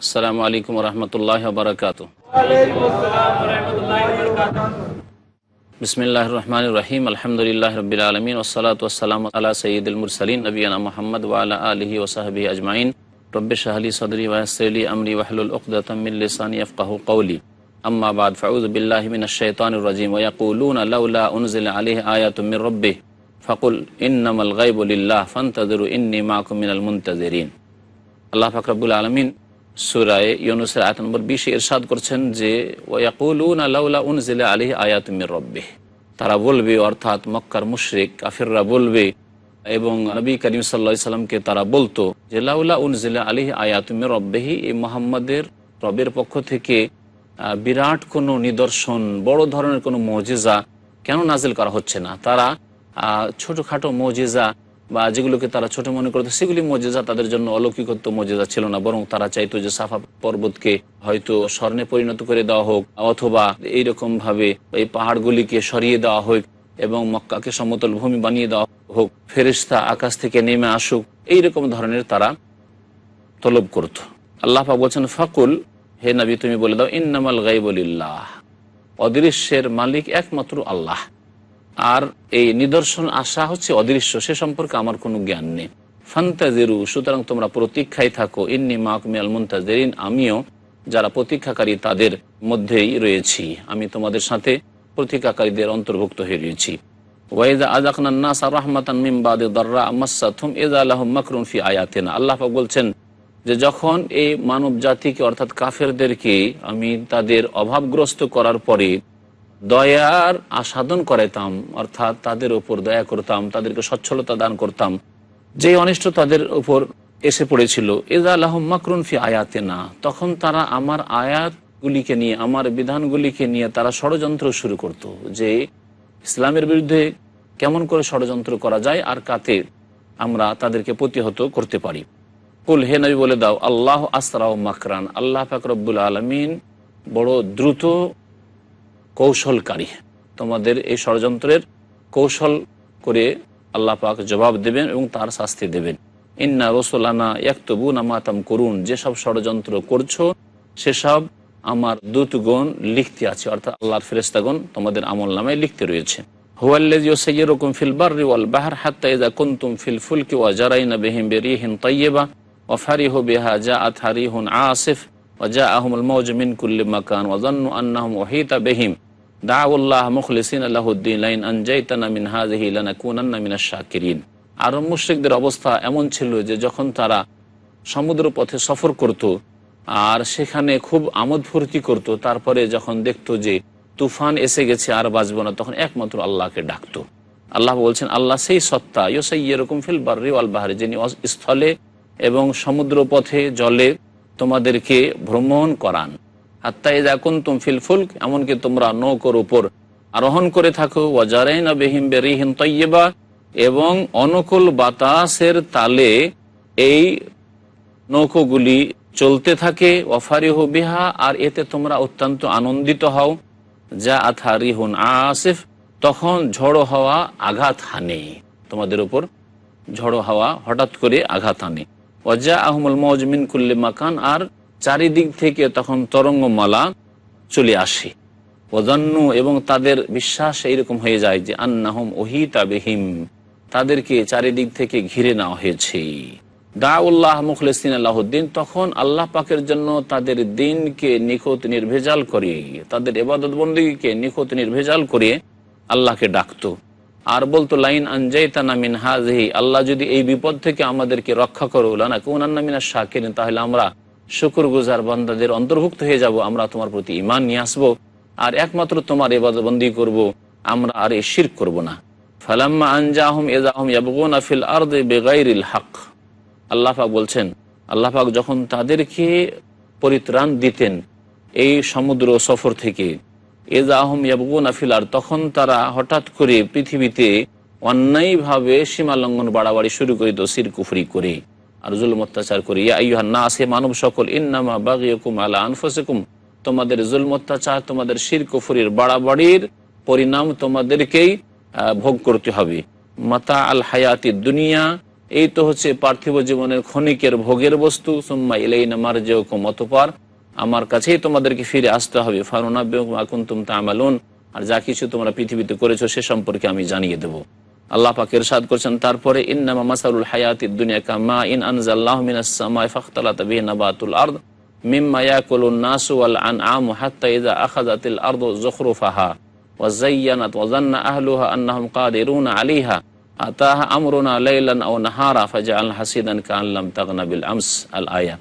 আসসালামু আলাইকুম রহমতুল্লাহ বারকাতুহু। বিসমিল্লাহির রহমানির রহিম। আলহামদুলিল্লাহি রাব্বিল আলামিন ওয়াসসালাতু ওয়াসসালামু আলা সাইয়্যিদিল মুরসালিন নবিয়িনা মুহাম্মদ ওয়া আলা আলিহি ওয়া সাহবিহি আজমাইন। রব্বি ইশরাহ লি সাদরি ওয়া ইয়াসসির লি আমরি ওয়াহলুল উকদাতাম মিন লিসানি ইয়াফকাহু কওলি। আম্মা বা'দ, ফাউযু বিল্লাহি মিনাশ শাইতানির রাজীম। ওয়া ইয়াকুলুনা লাউলা উনজিলা আলাইহি আয়াতুম মির রাব্বিহি ফাকুল ইন্নামাল গায়বু লিল্লাহ ফান্তাযিরু ইন্নী মা'াকুম মিনাল মুনতাযিরিন। আল্লাহ পাক রব্বুল আলামিন সূরা ইউনূসের আয়াত নম্বর 20 ইরশাদ করছেন যে ওয়া ইয়াকুলুনা লাউলা উনজিলা আলাইহি আয়াতুম মির রাব্বিহি, তারা বলবে, অর্থাৎ মক্কার মুশরিক কাফিররা বলবে এবং নবী করিম সাল্লাল্লাহু আলাইহি সাল্লামকে তারা বলতো যে লাউলা উনজিলা আলাইহি আয়াতুম মির রাব্বিহি, এই মুহাম্মাদের রবের পক্ষ থেকে বিরাট কোনো নিদর্শন, বড় ধরনের কোনো মুজিজা কেন নাজিল করা হচ্ছে না। তারা ছোটোখাটো মুজিজা বা যেগুলোকে তারা ছোট মনে করতো সেগুলি মুজিজা তাদের জন্য অলৌকিকত্ব মুজিজা ছিল না, বরং তারা চাইতো যে সাফা পর্বতকে হয়তো স্বর্ণে পরিণত করে দেওয়া হোক, অথবা এইরকমভাবে এই পাহাড়গুলিকে সরিয়ে দেওয়া হোক এবং মক্কাকে সমতল ভূমি বানিয়ে দেওয়া হোক, ফেরেশতা আকাশ থেকে নেমে আসুক, এইরকম ধরনের তারা তলব করত। আল্লাহ পাক বলছেন ফাকুল, হে নবী তুমি বলে দাও, ইন্নামাল গায়বু লিল্লাহ, অদৃশ্যের মালিক একমাত্র আল্লাহ, আর এই নিদর্শন আসা হচ্ছে অদৃশ্য, সে সম্পর্কে আমার কোনো জ্ঞান নেই। ফান্তাজিরু, সুতরাং তোমরা প্রতীক্ষায় থাকো, ইন্নী মা'কুম মিনাল মুনতাজিরিন, আমিও যারা প্রতীক্ষাকারী তাদের মধ্যেই রয়েছি, আমি তোমাদের সাথে প্রতীক্ষাকারীদের অন্তর্ভুক্ত হয়ে রয়েছি। ওয়াইযা আযাকনান নাসা রাহমাতান মিন বাদি দাররা মাসসাতহুম ইযা লাহুম মাকরুন ফি আয়াতিনা। আল্লাহ পাক বলছেন যে যখন এই মানব জাতিকে অর্থাৎ কাফেরদেরকে আমি তাদের অভাবগ্রস্ত করার পরে দয়ার আস্বাদন করাইতাম, অর্থাৎ তাদের উপর দয়া করতাম, তাদেরকে সচ্ছলতা দান করতাম, যে অনিষ্ট তাদের উপর এসে পড়েছিল, ইযা লাহুম মাকরুন ফি আয়াতিনা, তখন তারা আমার আয়াতগুলিকে নিয়ে, আমার বিধানগুলিকে নিয়ে তারা ষড়যন্ত্র শুরু করত, যে ইসলামের বিরুদ্ধে কেমন করে ষড়যন্ত্র করা যায় আর কাতে আমরা তাদেরকে প্রতিহত করতে পারি। কুল, হে নবী বলে দাও, আল্লাহ আসরাউ মাকরান, আল্লাহ পাক রব্বুল আলামিন বড় দ্রুত কৌশলকারী, তোমাদের এই ষড়যন্ত্রের কৌশল করে আল্লাহ পাক জবাব দেবেন এবং তার শাস্তি দেবেন। ইন্না রাসূলানা ইয়াকতুবুনা মা তামকুরুন, যেসব ষড়যন্ত্র করছো সেসব আমার দূতগণ লিখতে আছে, অর্থাৎ আল্লাহর ফেরেশতাগণ তোমাদের আমলনামায় লিখতে রয়েছে। হুয়াল্লাযী ইউসাইয়্যিরুকুম ফিল বাররি ওয়াল বাহরি হাত্তা ইযা কুনতুম ফিল ফুলকি ওয়া জারাইনা বিহিম বিরিহিন তাইয়্যিবা ওয়া ফারিহু বিহা জাআত হারিহুন আসিফ ওয়া জাআহুমুল মাওজু মিন কুল্লি মাকান ওয়া যান্নু আন্নাহুম উহীতা বিহিম দাউল্লাহ মুখলিসিনা লাহুদ্দিন লাইন আনজাইতানা মিন হাযিহি লানাকুনান্না মিনাশ শাকিরিন। আরব মুশরিকদের অবস্থা এমন ছিল যে যখন তারা সমুদ্র পথে সফর করত আর সেখানে খুব আমোদ ফুর্তি করত, তারপরে যখন দেখতো যে তুফান এসে গেছে আর বাঁচব না, তখন একমাত্র আল্লাহকে ডাকতো। আল্লাহ বলছেন আল্লাহ সেই সত্তা, ইউসাইয়্যিরুকুম ফিল বাররি ওয়াল বাহরি, যিনি স্থলে এবং সমুদ্র পথে জলে তোমাদেরকে ভ্রমণ করান। হাত্তা ইযা কুনতুম ফিল ফুলক, এমনকি তোমরা নৌকার উপর আরোহণ করে থাকো, ওয়া জারাইনা বিহিম বিরিহিন তাইয়্যিবা, এবং অনুকূল বাতাসের তালে এই নৌকাগুলি চলতে থাকে, ওয়া ফারিহু বিহা, আর এতে তোমরা অত্যন্ত আনন্দিত হও, জাআত হারিহুন আসিফ, তখন ঝড়ো হাওয়া আঘাত হানে, তোমাদের উপর ঝড়ো হাওয়া হঠাৎ করে আঘাত হানে। ওয়া জাআহুমুল মাওজু মিন কুল্লি মাকান, আর চারিদিক থেকে তখন তরঙ্গমালা চলে আসে। ওয়াজান্নু, এবং তাদের বিশ্বাস এইরকম হয়ে যায় যে আন্নাহুম উহীতা বিহিম, তাদেরকে চারিদিক থেকে ঘিরে নেওয়া হয়েছে। দাউল্লাহ মুখলিসিনা লাহুদ্দিন, তখন আল্লাহ পাকের জন্য তাদের দিনকে নিখুঁত নির্ভেজাল করে, তাদের ইবাদত বন্দেগীকে নিখুঁত নির্ভেজাল করে আল্লাহকে ডাকতো আর বলতো লাইন আনজাইতানা মিন হাযিহি, আল্লাহ যদি এই বিপদ থেকে আমাদেরকে রক্ষা করো, লানাকুনান্না মিনাশ শাকিরিন, তাহলে আমরা শুকরগুজার বান্দাদের অন্তর্ভুক্ত হয়ে যাব, আমরা তোমার প্রতি ঈমান নিয়ে আসবো আর একমাত্র তোমার ইবাদত বন্দেগী করব, আমরা আর শিরক করব না। ফালাম্মা আনজাহুম ইযা হুম ইয়াবগুনা ফিল আরদি বিগাইরিল হক, আল্লাহ পাক বলছেন আল্লাহ পাক যখন তাদেরকে পরিত্রাণ দিতেন এই সমুদ্র সফর থেকে, ইযা হুম ইয়াবগুনা ফিল আরদ, তখন তারা হঠাৎ করে পৃথিবীতে অন্যায়ভাবে সীমা লঙ্ঘন বাড়াবাড়ি শুরু করিত, শিরক কুফরি করে আর জুলুম অত্যাচার করে। ইয়া আইয়ুহান নাস, হে মানব সকল, ইন্নামা বাগিয়ুকুম আলা আনফুসিকুম, তোমাদের জুলম অত্যাচার, তোমাদের শিরক কুফরির বাড়াবাড়ির পরিণাম তোমাদেরকেই ভোগ করতে হবে। মাতা আল হায়াতি দুনিয়া, এই তো হচ্ছে পার্থিব জীবনের ক্ষণিকের ভোগের বস্তু। সুম্মা ইলাইনা মারজিউকুম, অতঃপর আমার কাছেই তোমাদেরকে ফিরে আসতে হবে। ফানুনাব্বিউকুম বিমা কুনতুম তা'মালুন, আর যা কিছু তোমরা পৃথিবীতে করেছো সে সম্পর্কে আমি জানিয়ে দেব। আল্লাহ পাক ইরশাদ করছেন তারপরে, ইন্নামা মাসালুল হায়াতিদ দুনিয়া কামা ইন আনজালনাহু মিনাস সামাই ফাখতালাতা বিহি নাবাতুল আরদ মিম্মা ইয়াকুলুন নাসু ওয়াল আনআমু হাত্তা ইযা আখাযাতিল আরদু যুখরুফাহা ওয়া যায়্যানাত ওয়া যান্না আহলুহা আন্নাহুম কাদিরুনা আলাইহা আতাহা আমরুনা লাইলান আও নাহারা ফাজআলনা হাসিদান কাআন লাম তাগনা বিল আমস। আল আয়া।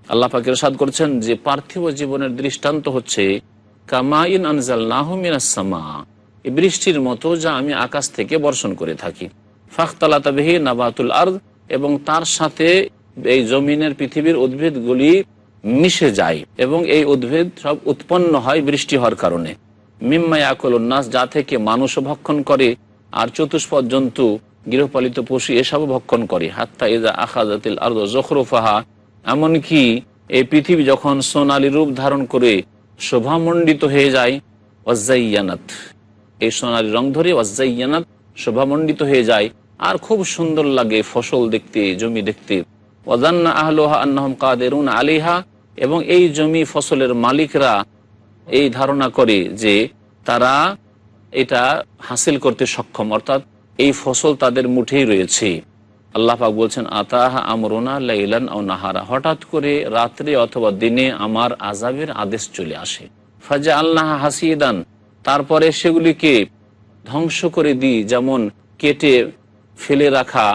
আল্লাহ পাক ইরশাদ করছেন যে পার্থিব জীবনের দৃষ্টান্ত হচ্ছে কামাইন আনজালনাহু মিনাস সামা, এই বৃষ্টির মতো যা আমি আকাশ থেকে বর্ষণ করে থাকি। ফাখতালাতা বিহি নাবাতুল আরদ, এবং তার সাথে এই জমিনের পৃথিবীর উদ্ভিদগুলি মিশে যায় এবং এই উদ্ভিদ সব উৎপন্ন হয় বৃষ্টি হওয়ার কারণে। মিম্মা ইয়াকুলুন নাস, যা থেকে মানুষও ভক্ষণ করে আর চতুষ্পদ জন্তু গৃহপালিত পশু এসবও ভক্ষণ করে। হাত্তা ইযা আখাযাতিল আরদু যুখরুফাহা, এমনকি এই পৃথিবী যখন সোনালী রূপ ধারণ করে শোভামণ্ডিত হয়ে যায়, ওয়াজাইয়ানাত, এই সোনালী রং ধরে ওয়াজাইয়ানাত শোভামণ্ডিত হয়ে যায় আর খুব সুন্দর লাগে ফসল দেখতে, জমি দেখতে। ওয়াজান্না আহলুহা আন্নাহুম কাদিরুন আলাইহা, এবং এই জমি ফসলের মালিকরা এই ধারণা করে যে তারা এটা হাসিল করতে সক্ষম, অর্থাৎ এই ফসল তাদের মুঠেই রয়েছে। আল্লাহ পাক বলছেন আতাহা আমরুনা লাইলান আও নাহারা, হঠাৎ করে রাত্রে অথবা দিনে আমার আযাবের আদেশ চলে আসে। ফাজআলনাহা হাসিদান, তারপরে সেগুলিকে ধ্বংস করে দিই, যেমন কেটে ফেলে রাখা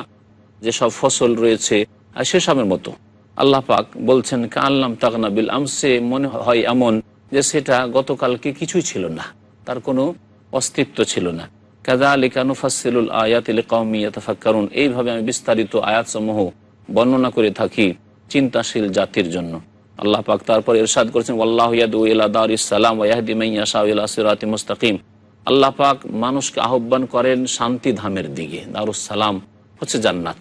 যেসব ফসল রয়েছে আর সেসবের মতো। আল্লাহ পাক বলছেন কাআন লাম তাগনা বিল আমসে, মনে হয় এমন যে সেটা গতকালকে কিছুই ছিল না, তার কোনো অস্তিত্ব ছিল না। কাযালিকা নুফাসসিলুল আয়াতি লিকাওমিন ইয়াতাফাক্কারুন, এইভাবে আমি বিস্তারিত আয়াতসমূহ বর্ণনা করে থাকি চিন্তাশীল জাতির জন্য। আল্লাহ পাক তারপর ইরশাদ করেছেন ওয়াল্লাহু ইয়াদউ ইলা দারিস সালাম ওয়া ইয়াহদি মান ইয়াশাউ ইলা সিরাতিম মুস্তাকিম। আল্লাহ পাক মানুষকে আহ্বান করেন শান্তি ধামের দিকে। দারুস সালাম হচ্ছে জান্নাত,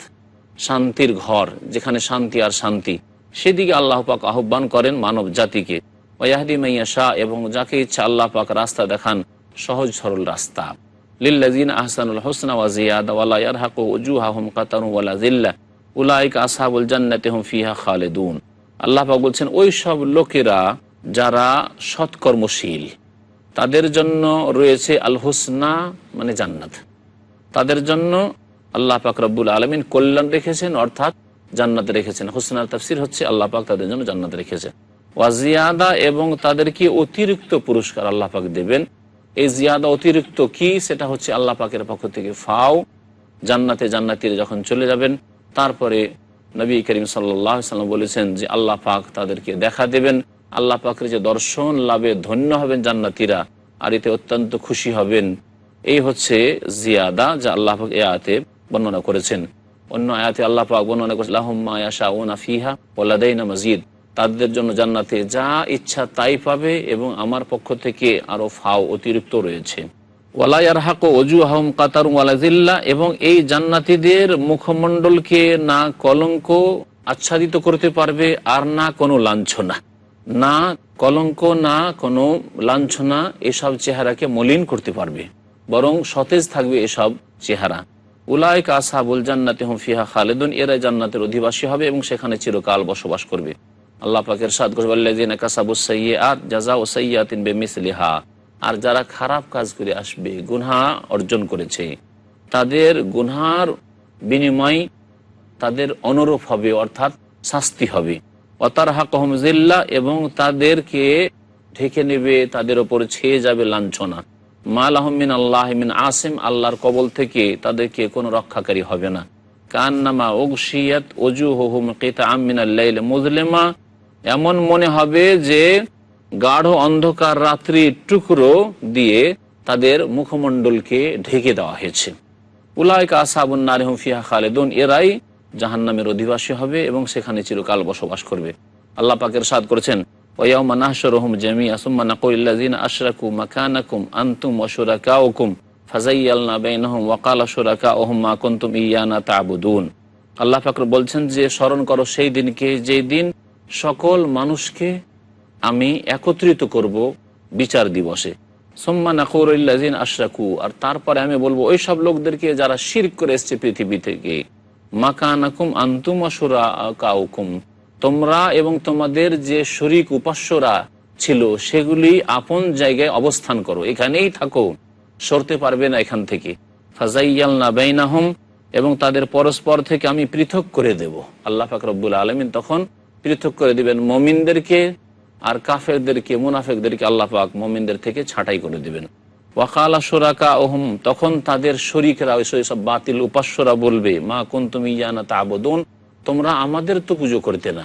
শান্তির ঘর, যেখানে শান্তি আর শান্তি, সেদিকে আল্লাহ পাক আহ্বান করেন মানব জাতিকে। ওয়া ইয়াহদি মান ইয়াশা, এবং যাকে ইচ্ছা আল্লাহ পাক রাস্তা দেখান, সহজ সরল রাস্তা। লিল্লাযিনা আহসানুল হুসনা ওয়া জিয়াদা ওয়া লা ইয়ারহাকু উজুহাহুম কাতারুন ওয়া লা যিল্লা উলাইকা আসহাবুল জান্নাতি হুম ফিহা খালিদুন। আল্লাহ পাক বলছেন ওই সব লোকেরা যারা সৎকর্মশীল, তাদের জন্য রয়েছে আল হুসনা, মানে জান্নাত। তাদের জন্য আল্লাহ পাক রব্বুল আলামিন কল্যাণ রেখেছেন, অর্থাৎ জান্নাত রেখেছেন। হুসনার তাফসীর হচ্ছে আল্লাহ পাক তাদের জন্য জান্নাত রেখেছেন। ওয়া জিয়াদা, এবং তাদেরকে অতিরিক্ত পুরস্কার আল্লাহ পাক দেবেন। এই জিয়াদা অতিরিক্ত কি, সেটা হচ্ছে আল্লাহ পাকের পক্ষ থেকে ফাও। জান্নাতে জান্নাতীরা যখন চলে যাবেন, তারপরে নবী করিম সাল্লাল্লাহু আলাইহি ওয়াসাল্লাম বলেছেন যে আল্লাহ পাক তাদেরকে দেখা দেবেন, আল্লাহ পাকের যে দর্শন লাভে ধন্য হবেন জান্নাতীরা, আর এতে অত্যন্ত খুশি হবেন। এই হচ্ছে জিয়াদা যা আল্লাহ পাক এই আয়াতে বর্ণনা করেছেন। অন্য আয়াতে আল্লাহ পাক বর্ণনা করেছেন লাহুম মা ইয়াশাউনা ফিহা ওয়া লাদাইনা মাজিদ, তাদের জন্য জান্নাতে যা ইচ্ছা তাই পাবে এবং আমার পক্ষ থেকে আরো ফাও অতিরিক্ত রয়েছে। ওয়ালা ইয়ারহাকু ওজুহাহুম কাতারুন ওয়ালা যিল্লা, এবং এই জান্নাতীদের মুখমণ্ডলকে না কলঙ্ক আচ্ছাদিত করতে পারবে আর না কোনো লাঞ্ছনা, না কলঙ্ক না কোনো লাঞ্ছনা এসব চেহারাকে মলিন করতে পারবে, বরং সতেজ থাকবে এসব চেহারা। উলাইকা আসহাবুল জান্নাতি হুম ফিহা খালিদুন, এরা জান্নাতের অধিবাসী হবে এবং সেখানে চিরকাল বসবাস করবে। আল্লাহ পাক ইরশাদ করেছেন ওয়াল্লাযিনা কাসাবুস সাইয়্যাত জাযাউ সাইয়্যাতিন বিমিসলিহা, আর যারা খারাপ কাজ করে আসবে, গুনাহ অর্জন করেছে, তাদের গুনাহর বিনিময় তাদের অনুরূপ হবে, অর্থাৎ শাস্তি হবে। ওয়া তারহাকুহুম যিল্লা, এবং তাদেরকে ঢেকে নেবে, তাদের ওপর ছেয়ে যাবে লাঞ্ছনা। মা লাহুম মিনাল্লাহি মিন আসিম, আল্লাহর কবল থেকে তাদেরকে কোনো রক্ষাকারী হবে না। কান্নামা উগশিয়াত ওজুহুহুম কিতাআম মিনাল লাইল মুযলিমা, এমন মনে হবে যে গাঢ় অন্ধকার রাত্রির টুকরো দিয়ে তাদের মুখমণ্ডলকে ঢেকে দেওয়া হয়েছে। উলাইকা আসহাবুন নারি হুম ফিহা খালিদুন, এরাই জাহান্নামের অধিবাসী হবে এবং সেখানে চিরকাল বসবাস করবে। আল্লাহ পাক ইরশাদ করেছেন ওয়া ইয়াউমা নাহশুরুহুম জামিআ সুম্মা নাকুলু লিল্লাযিনা আশরাকু মাকানাকুম আনতুম ওয়া শুরাকাউকুম ফাযায়্যালনা বাইনাহুম ওয়া ক্বালা শুরাকাউহুম মা কুনতুম ইয়ানা তা'বুদুন। আল্লাহ পাক বলছেন যে স্মরণ করো সেই দিনকে, যেই দিন সকল মানুষকে আমি একত্রিত করব বিচার দিবসে। সুম্মা নাকুলু লিল্লাযিনা আশরাকু, আর তারপরে আমি বলবো ওই সব লোকদেরকে যারা শিরক করে এসেছে পৃথিবী থেকে, মাকানাকুম আনতুম ওয়া শুরাকাউকুম, তোমরা এবং তোমাদের যে শরীক উপাস্যরা ছিল সেগুলি আপন জায়গায় অবস্থান করো, এখানেই থাকো, সরতে পারবে না এখান থেকে। ফাজাইয়ালনা বাইনাহুম, এবং তাদের পরস্পর থেকে আমি পৃথক করে দেব। আল্লাহ পাক রব্বুল আলামিন তখন পৃথক করে দিবেন মুমিনদেরকে, আর কাফেরদেরকে, মুনাফিকদেরকে আল্লাহ পাক মুমিনদের থেকে ছাঁটাই করে দিবেন। ওয়াকালা শুরাকাউহুম, তখন তাদের শরীকরা, ওই সব বাতিল উপাস্যরা বলবে, মা কুনতুম ইয়ানা তা'বুদুন, তোমরা আমাদের তো পুজো করতে না,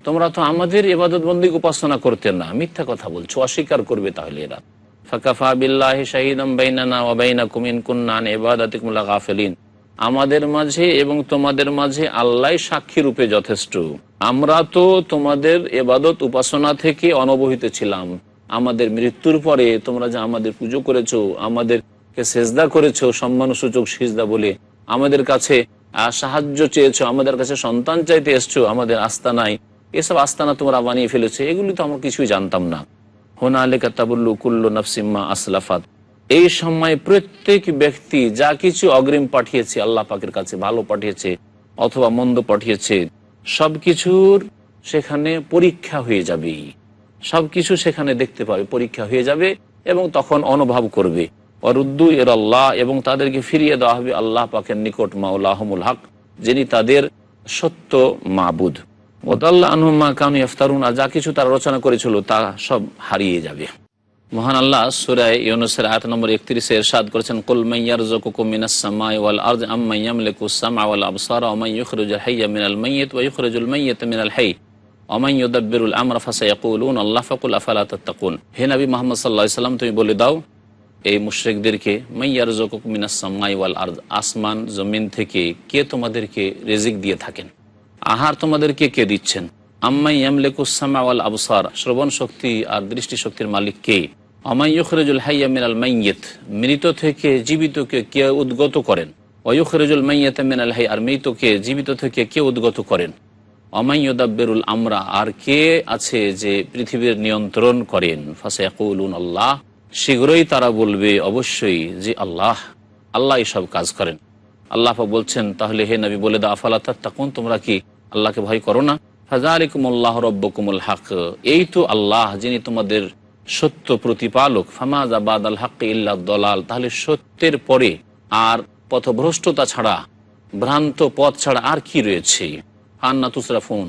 তোমরা তো আমাদের ইবাদত বন্দেগী উপাসনা করতে না, মিথ্যা কথা বলছো, অস্বীকার করবে তাহলে এরা। ফাকাফা বিল্লাহি শাহিদাম বাইনানা ওয়া বাইনাকুম ইন কুননা আন ইবাদাতিকুম লাগাফিলিন, আমাদের মাঝে এবং তোমাদের মাঝে আল্লাহ সাক্ষী রূপে যথেষ্ট, আমরা তো তোমাদের ইবাদত উপাসনা থেকে অনবহিত ছিলাম। আমাদের মৃত্যুর পরে তোমরা যে আমাদের পুজো করেছো, আমাদেরকে সেজদা করেছো, সম্মানসূচক সিজদা বলে আমাদের কাছে সাহায্য চেয়েছো, আমাদের কাছে সন্তান চাইতে এসছো, আমাদের আস্তানাই এসব আস্তানা তোমরা বানিয়ে ফেলেছো, এগুলি তো আমরা কিছুই জানতাম না। হুনালিকা তাবুল্লু কুল্লু নাফসিম মা আসলাফাত, এই সময় প্রত্যেক ব্যক্তি যা কিছু অগ্রিম পাঠিয়েছে আল্লাহ পাকের কাছে, ভালো পাঠিয়েছে অথবা মন্দ পাঠিয়েছে, সবকিছুর সেখানে পরীক্ষা হয়ে যাবে, সবকিছু সেখানে দেখতে পাবে, পরীক্ষা হয়ে যাবে এবং তখন অনুভব করবে। ওয়ারুদ্দু ইলাল্লাহ, এবং তাদেরকে ফিরিয়ে দেওয়া হবে আল্লাহ পাকের নিকট, মাওলাহুমুল হক, যিনি তাদের সত্য মাবুদ। ওয়াদাল্লা আনহুম মা কানু ইফতারুন, আর যা কিছু তারা রচনা করেছিল তা সব হারিয়ে যাবে। মহান আল্লাহ সূরা ইউনূসের আয়াত নম্বর 31 এ ইরশাদ করেছেন, কুল মান ইয়ারযুকুকুম মিনাস সামাই ওয়াল আরদি আম্মান ইয়ামলিকুস সামআ ওয়াল আবসারা ওয়া মান ইখরিজুল হাইয়্যা মিনাল মাইয়িত ওয়া ইখরিজুল মাইয়িতা মিনাল হাইয়্য ওয়া মান ইউদাব্বিরুল আমরা ফাসায়াকুলুনা আল্লাহ ফাকুল আফালা তাত্তাকুন। হে নবী মুহাম্মদ সাল্লাল্লাহু আলাইহি সাল্লাম, তুমি বলে দাও এই মুশরিকদেরকে, মান ইয়ারযুকুকুম মিনাস সামাই ওয়াল আরদ, আসমান জমিন থেকে কে তোমাদেরকে রিজিক দিয়ে থাকেন, আহার তোমাদেরকে কে দিচ্ছেন। আম্মান ইয়ামলিকুস সামআ ওয়াল আবসার, শ্রবণ শক্তি আর দৃষ্টি শক্তির মালিক কে। ওয়া ইখরিজুল হাইয়্যা মিনাল মাইয়্যিত, মৃত থেকে জীবিতকে কে উদ্গত করেন। ওয়া ইখরিজুল মাইয়্যিতা মিনাল হাইয়্য, আর মৃতকে জীবিত থেকে কে উদ্গত করেন। ওয়া মান ইউদাব্বিরুল আমরা, আর কে আছে যে পৃথিবীর নিয়ন্ত্রণ করেন। ফাসায়াকুলুন আল্লাহ, শীঘ্রই তারা বলবে অবশ্যই যে আল্লাহ, আল্লাহ সব কাজ করেন। আল্লাহ বলছেন তাহলে হে নবী বলে দাও, আফালা তাত্তাকুন, তোমরা কি আল্লাহকে ভয় করো না। ফাযালিকুমুল্লাহু রাব্বুকুমুল হক, এই তো আল্লাহ যিনি তোমাদের সত্য প্রতিপালক। ফামাযা বাদাল হাক্কি ইল্লা দলাল, তাহলে সত্যের পরে আর পথভ্রষ্টতা ছাড়া, ভ্রান্ত পথ ছাড়া আর কি রয়েছে। আন্না তুসরাফুন,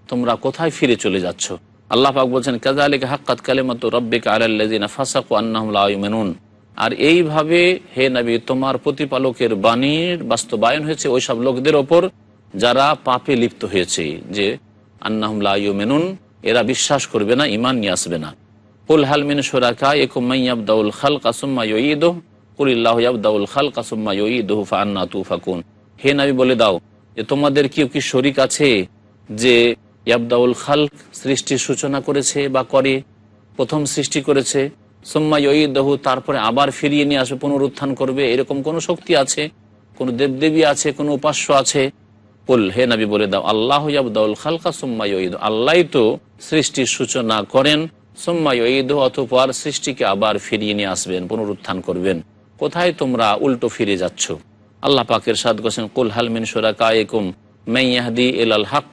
তোমরা কোথায় ফিরে চলে যাচ্ছ। আল্লাহ পাক বলছেন, কাযালিকা হাক্কাত কালিমাতু রাব্বিকা আলাল্লাযিনা ফাসাকু আন্নাহুম লা ইউমিনুন, আর এইভাবে হে নবী তোমার প্রতিপালকের বাণীর বাস্তবায়ন হয়েছে ওই সব লোকদের ওপর যারা পাপে লিপ্ত হয়েছে, যে আন্নাহুম লা ইউমিনুন, এরা বিশ্বাস করবে না, ঈমান নিয়ে আসবে না। কুল হাল মিন শুরাকাইকুম মান ইয়াবদাউল খালকা সুম্মা ইউঈদুহু কুলিল্লাহু ইয়াবদাউল খালকা সুম্মা ইউঈদুহু ফাআন্না তুফাকুন। হে নবী বলে দাও যে তোমাদের কি শরীক আছে যে ইয়াবদাউল খালক, সৃষ্টির সূচনা করেছে বা করে, প্রথম সৃষ্টি করেছে, সুম্মা ইউঈদুহু, তারপরে আবার ফিরিয়ে নিয়ে আসবে, পুনরুত্থান করবে, এরকম কোন শক্তি আছে, কোন দেবদেবী আছে, কোন উপাস্য আছে। কুল, হে নবী বলে দাও, আল্লাহু ইয়াবদাউল খালকা সুম্মা ইউঈদুহু, আল্লাহই তো সৃষ্টির সূচনা করেন, সুম্মা ইউঈদুহু, অতঃপর সৃষ্টিকে আবার ফিরিয়ে নিয়ে আসবেন, পুনরুত্থান করবেন। কোথায় তোমরা উল্টো ফিরে যাচ্ছ। আল্লাহ পাক ইরশাদ করেছেন, কুল হাল মিন শুরাকাইকুম মান ইয়াহদি ইলাল হক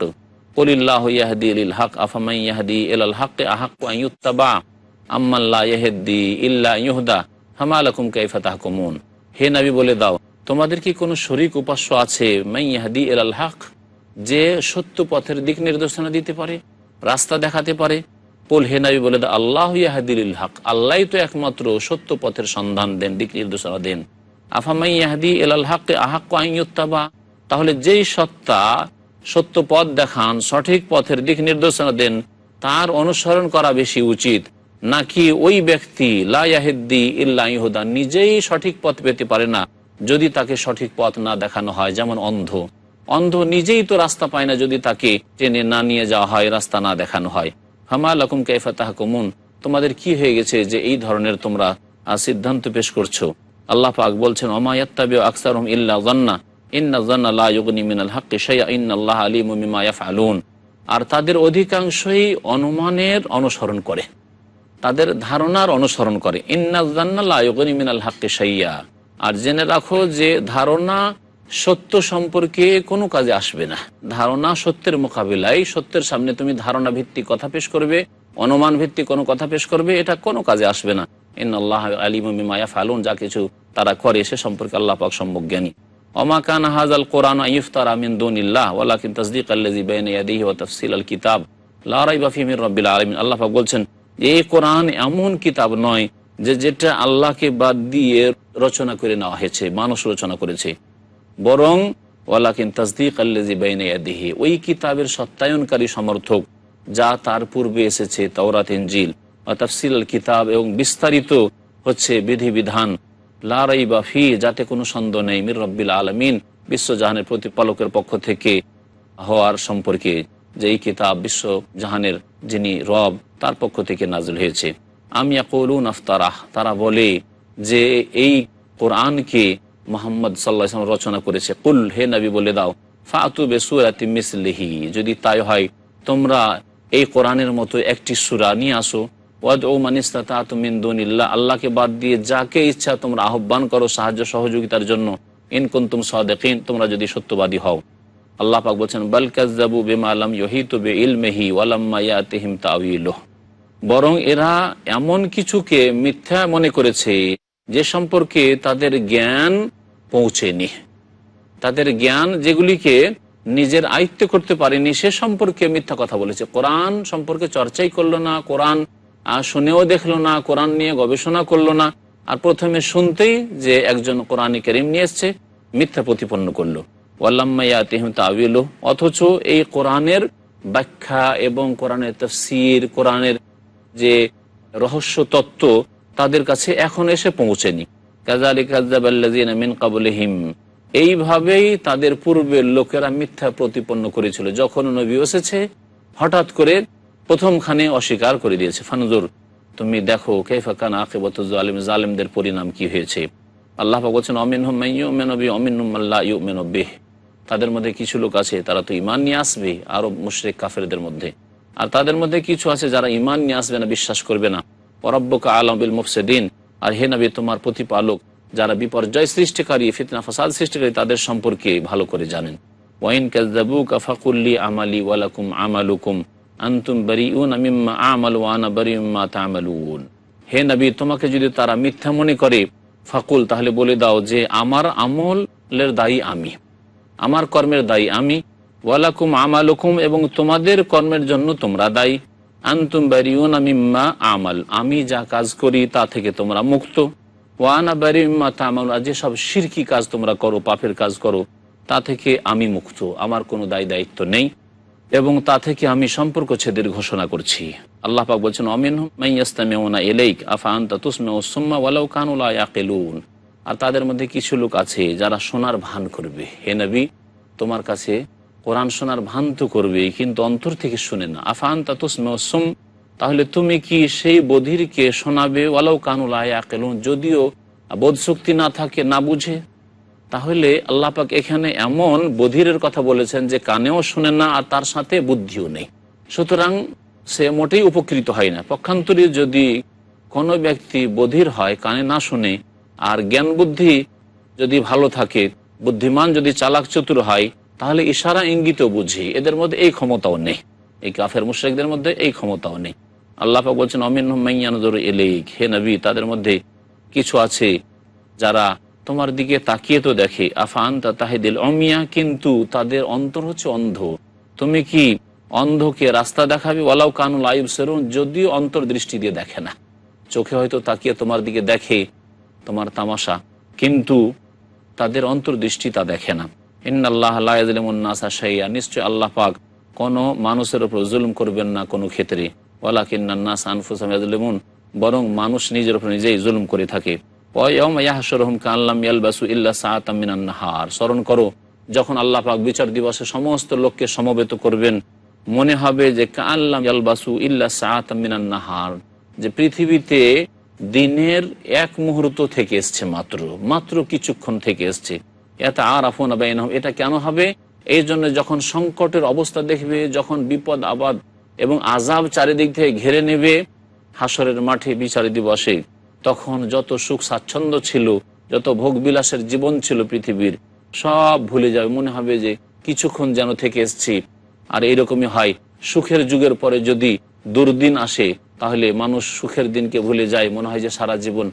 কুলিল্লাহু ইয়াহদি লিল হক আফামান ইয়াহদি ইলাল হক আহাক্কু আন ইত্তাবা আম্মান লা ইয়াহদি ইল্লা ইউহদা ফামা লাকুম কাইফা তাহকুমুন। হে নবী বলে দাও, তোমাদের কি কোনো শরীক উপাস্য আছে মান ইয়াহদি ইলাল হক, যে সত্য পথের দিক নির্দেশনা দিতে পারে, রাস্তা দেখাতে পারে। কুল, হে নবী বলে দাও, আল্লাহু ইয়াহদি লিল হক, আল্লাহই তো একমাত্র সত্য পথের সন্ধান দেন, দিক নির্দেশনা দেন। আফামান ইয়াহদি ইলাল হক আহাক্কু আন ইত্তাবা, তাহলে যেই সত্তা সত্য পথ দেখান, সঠিক পথের দিক নির্দেশনা দেন, তার অনুসরণ করা বেশি উচিত, নাকি ওই ব্যক্তি লা ইয়াহদি ইল্লা ইহুদা, নিজেই সঠিক পথ পেতে পারে না যদি তাকে সঠিক পথ না দেখানো হয়। যেমন অন্ধ নিজেই তো রাস্তা পায় না যদি তাকে টেনে না নিয়ে যাওয়া হয়, রাস্তা না দেখানো হয়। ফামা লাকুম কাইফা তাহকুমুন, তোমাদের কি হয়ে গেছে যে এই ধরনের তোমরা সিদ্ধান্ত পেশ করছো। আল্লাহ পাক বলছেন, ওমা ইয়াত্তাবিউ আকসারুহুম ইল্লা যান্না ইন্না যান্না লা ইউগনি মিনাল হাক্কি শাইআ ইন্নাল্লাহা আলিমুম বিমা ইয়াফআলুন, আর তাদের অধিকাংশই অনুমানের অনুসরণ করে, তাদের ধারণার অনুসরণ করে। ইন্না যান্না লা ইউগনি মিনাল হাক্কি শাইআ, আর জেনে রাখো যে ধারণা সত্য সম্পর্কে কোনো কাজে আসবে না। ধারণা সত্যের মোকাবিলায়, সত্যের সামনে তুমি ধারণা ভিত্তিক কথা পেশ করবে, অনুমান ভিত্তিক কোনো কথা পেশ করবে, এটা কোনো কাজে আসবে না। ইন্নাল্লাহ আলিমুম বিমা ইয়াফআলুন, যা কিছু তারা করে সে সম্পর্কে আল্লাহ পাক সম্যক জ্ঞানী। ওমা কানা হাযাল কুরআন ইফতারা মিন দুনিল্লাহ ওয়ালাকিন তাসদীকাল্লাযী বাইনা ইয়াদাইহি ওয়া তাফসীলাল কিতাব লা রাইবা ফীহি মির রাব্বিল আলামিন। আল্লাহ পাক বলছেন, এই কোরআন এমন কিতাব নয় যেটা আল্লাহকে বাদ দিয়ে রচনা করে নেওয়া হয়েছে, মানুষ রচনা করেছে, বরং ওয়ালাকিন তাসদীকাল্লাযী বাইনা ইয়াদিহি, ওই কিতাবের সত্যায়নকারী সমর্থক যা তার পূর্বে এসেছে, তাওরাত ইনজিল, ওয়া তাফসীলাল কিতাব, এবং বিস্তারিত হচ্ছে বিধিবিধান, লা রাইবা ফি, যাতে কোনো সন্দেহ নেই, মির রাব্বিল আলামিন, বিশ্বজাহানের প্রতিপালকের পক্ষ থেকে হওয়ার সম্পর্কে, যে এই কিতাব বিশ্বজাহানের যিনি রব তার পক্ষ থেকে নাজিল হয়েছে। আম ইয়াকুলুন আফতারাহ, তারা বলে যে এই কোরআনকে মুহাম্মদ সাল্লাল্লাহু আলাইহি ওয়াসাল্লাম রচনা করেছে। কুল, হে নবী বলে দাও, ফাতু বিসূরাতিম মিসলিহি, যদি তাই হয় তোমরা এই কোরআনের মতো একটি সূরা নিয়ে আসো। ওয়াদউ মান ইসতাতা'তুম মিন দুনিল্লাহ, আল্লাহকে বাদ দিয়ে যাকে ইচ্ছা তোমরা আহ্বান করো সাহায্য সহযোগিতার জন্য। ইন কুনতুম সাদিকিন, তোমরা যদি সত্যবাদী হও। আল্লাহ পাক বলছেন, বাল কাযযাবু বিমা লাম ইউহিতু বিইলমিহি ওয়া লাম্মা ইয়াতিহিম তা'ওয়িলুহু, বরং এরা এমন কিছুকে মিথ্যা মনে করেছে যে সম্পর্কে তাদের জ্ঞান পৌঁছেনি, তাদের জ্ঞান যেগুলিকে নিজের আয়ত্তে করতে পারেনি সে সম্পর্কে মিথ্যা কথা বলেছে। কোরআন সম্পর্কে চর্চাই করলো না, কোরআন শুনেও দেখলো না, কোরআন নিয়ে গবেষণা করলো না, আর প্রথমে শুনতেই যে একজন কোরআন কারীম নিয়ে এসছে মিথ্যা প্রতিপন্ন করলো। ওয়ালাম্মা ইয়াতিহিম তা'ওয়িলুহু, অথচ এই কোরআনের ব্যাখ্যা এবং কোরআনের তাফসীর, কোরআনের যে রহস্য তত্ত্ব তাদের কাছে এখন এসে পৌঁছেনি। কাযালিকা কাযযাবাল্লাযীনা মিন ক্বাবলিহিম, এইভাবেই তাদের পূর্বের লোকেরা মিথ্যা প্রতিপন্ন করেছিল। যখন নবী এসেছে হঠাৎ করে প্রথমখানে অস্বীকার করে দিয়েছে। ফানজুর, তুমি দেখো কাইফা কানা আকিবাতুজ জালিম, জালিমদের পরিণাম কি হয়েছে। আল্লাহ পাক বলেন, অমিনহুম মান ইউমিনু বিহি ওয়া মিনহুম মান লা ইউমিনু বিহি, তাদের মধ্যে কিছু লোক আছে তারা তো ঈমান নিয়ে আসবে আরব মুশরিক কাফেরদের মধ্যে, আর তাদের মধ্যে কিছু আছে যারা ঈমান নিয়ে আসবে না, বিশ্বাস করবে না। ওয়া রাব্বুকা আ'লামু বিল মুফসিদিন, আর হে নবী তোমার প্রতিপালক যারা বিপর্যয় সৃষ্টিকারী, ফিতনা ফাসাদ সৃষ্টিকারী তাদের সম্পর্কে ভালো করে জানেন। ওয়া ইন কাযযাবুকা ফাকুল লি আমালি ওয়া লাকুম আমালুকুম আনতুম বারিউনা মিম্মা আমালু ওয়া আনা বারিউম মিম্মা তা'মালুন, হে নবী তোমাকে যদি তারা মিথ্যা মনে করে, ফাকুল তাহলে বলে দাও যে আমার আমলের দায়ী আমি, আমার কর্মের দায়ী আমি, ওয়ালাকুম আমালুকুম, এবং তোমাদের কর্মের জন্য তোমরা দায়ী, আনতুম বারিউনা মিম্মা আমাল, আমি যা কাজ করি তা থেকে তোমরা মুক্ত, ওয়া আনা বারিউম মিম্মা তা'মালুন, যে সব শিরকি কাজ তোমরা করো, পাপের কাজ করো, তা থেকে আমি মুক্ত, আমার কোনো দায়িত্ব নেই, এবং তা থেকে আমি সম্পর্ক ছেদের ঘোষণা করছি। আল্লাহ পাক বলছেন, অমিনহুম মান ইয়াসতামিউনা ইলাইক আফা আনতা তুসমিউস সুম্মা ওয়ালাউ কানু লা ইয়াকিলুন, আর তাদের মধ্যে কিছু লোক আছে যারা শোনার ভান করবে। হে নবী তোমার কাছে কোরআন শোনার ভান তো করবে কিন্তু অন্তর থেকে শুনে না। আফা আনতা তুসমিউস সুম, তাহলে তুমি কি সেই বধিরকে শোনাবে, ওয়ালাউ কানু লা ইয়াকিলুন, যদিও বোধশক্তি না থাকে, না বুঝে। তাহলে আল্লাহ পাক এখানে এমন বধিরের কথা বলেছেন যে কানেও শুনে না আর তার সাথে বুদ্ধিও নেই, সুতরাং সে মোটেই উপকৃত হয় না। পক্ষান্তরে যদি কোনো ব্যক্তি বধির হয়, কানে না শুনে, আর জ্ঞান বুদ্ধি যদি ভালো থাকে, বুদ্ধিমান যদি চালাক চতুর হয়, তাহলে ইশারা ইঙ্গিতও বুঝি, এদের মধ্যে এই ক্ষমতাও নেই, এই কাফের মুশরিকদের মধ্যে এই ক্ষমতাও নেই। আল্লাহ পাক বলছেন, অমিনহুম মান ইয়ানজুরু ইলাইক, হে নবী তাদের মধ্যে কিছু আছে যারা তোমার দিকে তাকিয়ে তো দেখে, আফা আনতা তাহদিল উমিয়া, কিন্তু তাদের অন্তর হচ্ছে অন্ধ, তুমি কি অন্ধকে রাস্তা দেখাবে, ওয়ালাউ কানু লা ইবসিরুন, যদিও অন্তর দৃষ্টি দিয়ে দেখে না, চোখে হয়তো তাকিয়ে তোমার দিকে দেখে তোমার তামাশা, কিন্তু তাদের অন্তর্দৃষ্টি তা দেখে না। ইন্নাল্লাহ লা ইয়াযলিমুন নাসা শাইআ, নিশ্চয় আল্লাহ পাক কোনো মানুষের উপর জুলুম করবেন না কোনো ক্ষেত্রে, ওয়ালাকিন্নান নাস আনফুসাহুম ইয়াযলিমুন, বরং মানুষ নিজের উপর নিজেই জুলুম করে থাকে। ওয়া ইয়াওমা ইয়াহশুরুহুম কাআল্লাম ইয়ালবাসু ইল্লা সাআতাম মিনান নাহার, স্মরণ করো যখন আল্লাহ পাক বিচার দিবসে সমস্ত লোককে সমবেত করবেন, মনে হবে যে কাআল্লাম ইয়ালবাসু ইল্লা সাআতাম মিনান নাহার, যে পৃথিবীতে দিনের এক মুহূর্ত থেকে এসছে, মাত্র কিছুক্ষণ থেকে এসছে। ইয়াতাআরাফুনা বাইনাহুম, এটা কেন হবে? এই জন্য যখন সংকটের অবস্থা দেখবে, যখন বিপদ আপদ এবং আযাব চারিদিক থেকে ঘিরে নেবে হাসরের মাঠে বিচার দিবসে, তখন যত সুখ স্বাচ্ছন্দ্য ছিল, যত ভোগ বিলাসের জীবন ছিল পৃথিবীর, সব ভুলে যাবে, মনে হবে যে কিছুক্ষণ যেন থেকে এসছি। আর এইরকমই হয়, সুখের যুগের পরে যদি দুর্দিন আসে তাহলে মানুষ সুখের দিনকে ভুলে যায়, মনে হয় যে সারা জীবন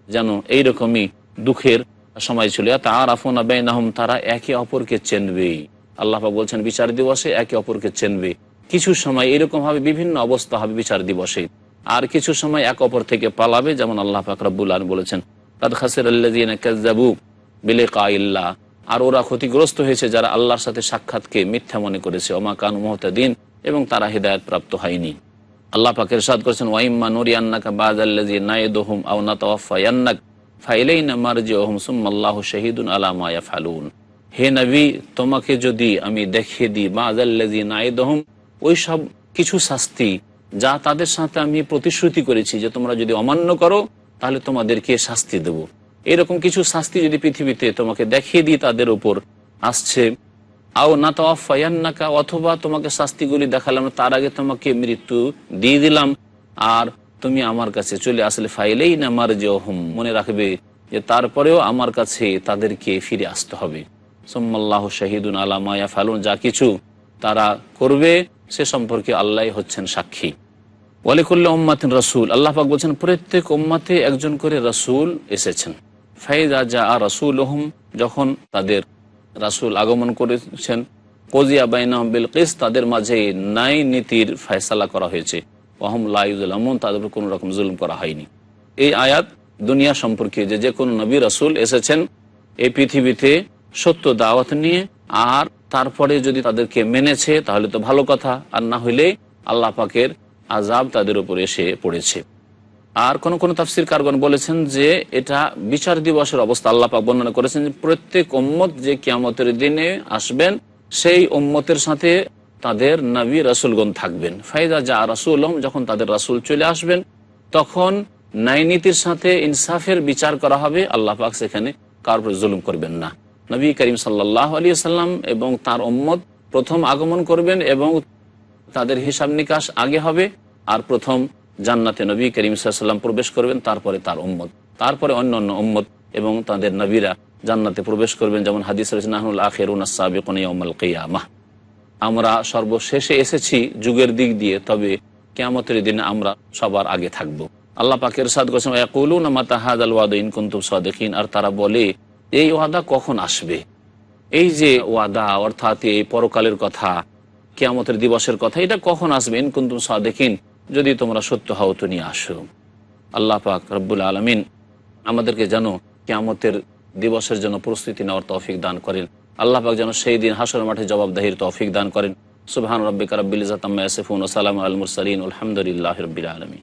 যেন এইরকমই দুঃখের সময় ছিল। তাআরাফুনা বাইনাহুম, তারা একে অপরকে চেনবে। আল্লাহ পাক বলছেন বিচার দিবসে একে অপরকে চেনবে। কিছু সময় এরকম হবে, বিভিন্ন অবস্থা হবে বিচার দিবসে, আর কিছু সময় এক অপর থেকে পালাবে, যেমন আল্লাহ পাক রব্বুল আলামিন বলেছেন কাদ খাসিরাল্লাযীনা কাযযাবু বিলিকাইল্লাহ, আর ওরা ক্ষতিগ্রস্ত হয়েছে যারা আল্লাহর সাথে সাক্ষাৎকে মিথ্যা মনে করেছে, ওমা কানু মুহতাদিন, এবং তারা হিদায়াত প্রাপ্ত হয়নি। আল্লাহ পাক ইরশাদ করেছেন ওয়াইম্মা নুরিয়ান্নাকা বাযাল্লাযী নাইদুহুম আও নাতাওয়াফায়ান্নাক ফাইলাইনা মারজিউহুম সুম্মাল্লাহু শাহীদুন আলা মা ইয়াফআলুন। হে নবী, তোমাকে যদি আমি দেখিয়ে দিই বাযাল্লাযী নাইদুহুম, ওই সব কিছু শাস্তি যা তাদের সাথে আমি প্রতিশ্রুতি করেছি যে তোমরা যদি অমান্য করো তাহলে তোমাদেরকে শাস্তি দেব, এরকম কিছু শাস্তি যদি পৃথিবীতে তোমাকে দেখিয়ে দিই তাদের উপর আসছে, আও নাতাওয়াফায়ান্নাকা, অথবা তোমাকে শাস্তিগুলি দেখালাম তার আগে তোমাকে মৃত্যু দিয়ে দিলাম আর তুমি আমার কাছে চলে আসলে, ফাইলাইনা মারজিউহুম, মনে রাখবে যে তারপরেও আমার কাছে তাদেরকে ফিরে আসতে হবে। সুম্মাল্লাহু শাহীদুন আলা মা ইয়াফআলুন, যা কিছু তারা করবে সে সম্পর্কে আল্লাহ হচ্ছেন সাক্ষী। ওয়ালিকুল্লি উম্মাতিন রাসূল, আল্লাহ পাক বলছেন প্রত্যেক উম্মতে একজন করে রাসূল এসেছেন। ফাইযা জাআ রাসূলুহুম, যখন তাদের রাসূল আগমন করেছেন, কুযিয়া বাইনাহুম বিল কিসত, তাদের মাঝে ন্যায় নীতির ফয়সালা করা হয়েছে, ওয়াহুম লা ইউযলামুন, তাদের উপর কোনো রকম জুলুম করা হয়নি। এই আয়াত দুনিয়া সম্পর্কে, যে কোনো নবী রাসূল এসেছেন এই পৃথিবীতে সত্য দাওয়াত নিয়ে, আর তারপরে যদি তাদেরকে মেনেছে তাহলে তো ভালো কথা, আর না হইলে আল্লাহ পাকের আযাব তাদের উপর এসে পড়েছে। আর কোন কোন তাফসীর কারগণ বলেছেন যে এটা বিচার দিবসের অবস্থা। আল্লাহ পাক বর্ণনা করেছেন যে প্রত্যেক উম্মত যে কিয়ামতের দিনে আসবেন সেই উম্মতের সাথে তাদের নবী রাসূলগণ থাকবেন। ফাইযা জাআ রাসূলুহুম, যখন তাদের রাসূল চলে আসবেন তখন ন্যায় নীতির সাথে ইনসাফের বিচার করা হবে। আল্লাহ পাক সেখানে কারোর উপর জুলুম করবেন না। নবী করিম সাল্লাল্লাহু আলাইহি ওয়াসাল্লাম এবং তার উম্মত প্রথম আগমন করবেন এবং তাদের হিসাব নিকাশ আগে হবে, আর প্রথম জান্নাতে নবী করিম সাল্লাল্লাহু আলাইহি ওয়াসাল্লাম প্রবেশ করবেন, তারপরে তার উম্মত, তারপরে অন্যান্য উম্মত এবং তাদের নবীরা জান্নাতে প্রবেশ করবেন। যেমন হাদিস রয়েছে নাহনুল আখিরুন আস-সাবিকুন ইয়াউমাল কিয়ামাহ, আমরা সর্বশেষে এসেছি যুগের দিক দিয়ে, তবে কিয়ামতের দিনে আমরা সবার আগে থাকব। আল্লাহ পাক ইরশাদ করেছেন ইয়াকুলুনা মাতা হাযাল ওয়াদু ইন কুনতুম সাদিকিন, আর তারা বলে এই ওয়াদা কখন আসবে। এই যে ওয়াদা অর্থাৎ এই পরকালের কথা, কিয়ামতের দিবসের কথা, এটা কখন আসবে, ইন কুনতুম সাদিকিন, যদি তোমরা সত্য হও তো নিয়ে আসো। আল্লাহ পাক রব্বুল আলামিন আমাদেরকে যেন কিয়ামতের দিবসের জন্য প্রস্তুতি নেওয়ার তৌফিক দান করেন। আল্লাহ পাক যেন সেই দিন হাসর মাঠে জবাবদিহির তৌফিক দান করেন। সুবহান রাব্বিকা রাব্বিল ইজ্জাতি আম্মা ইয়াসিফুন ওয়া সালামুন আলাল মুরসালিন, আলহামদুলিল্লাহি রাব্বিল আলামিন।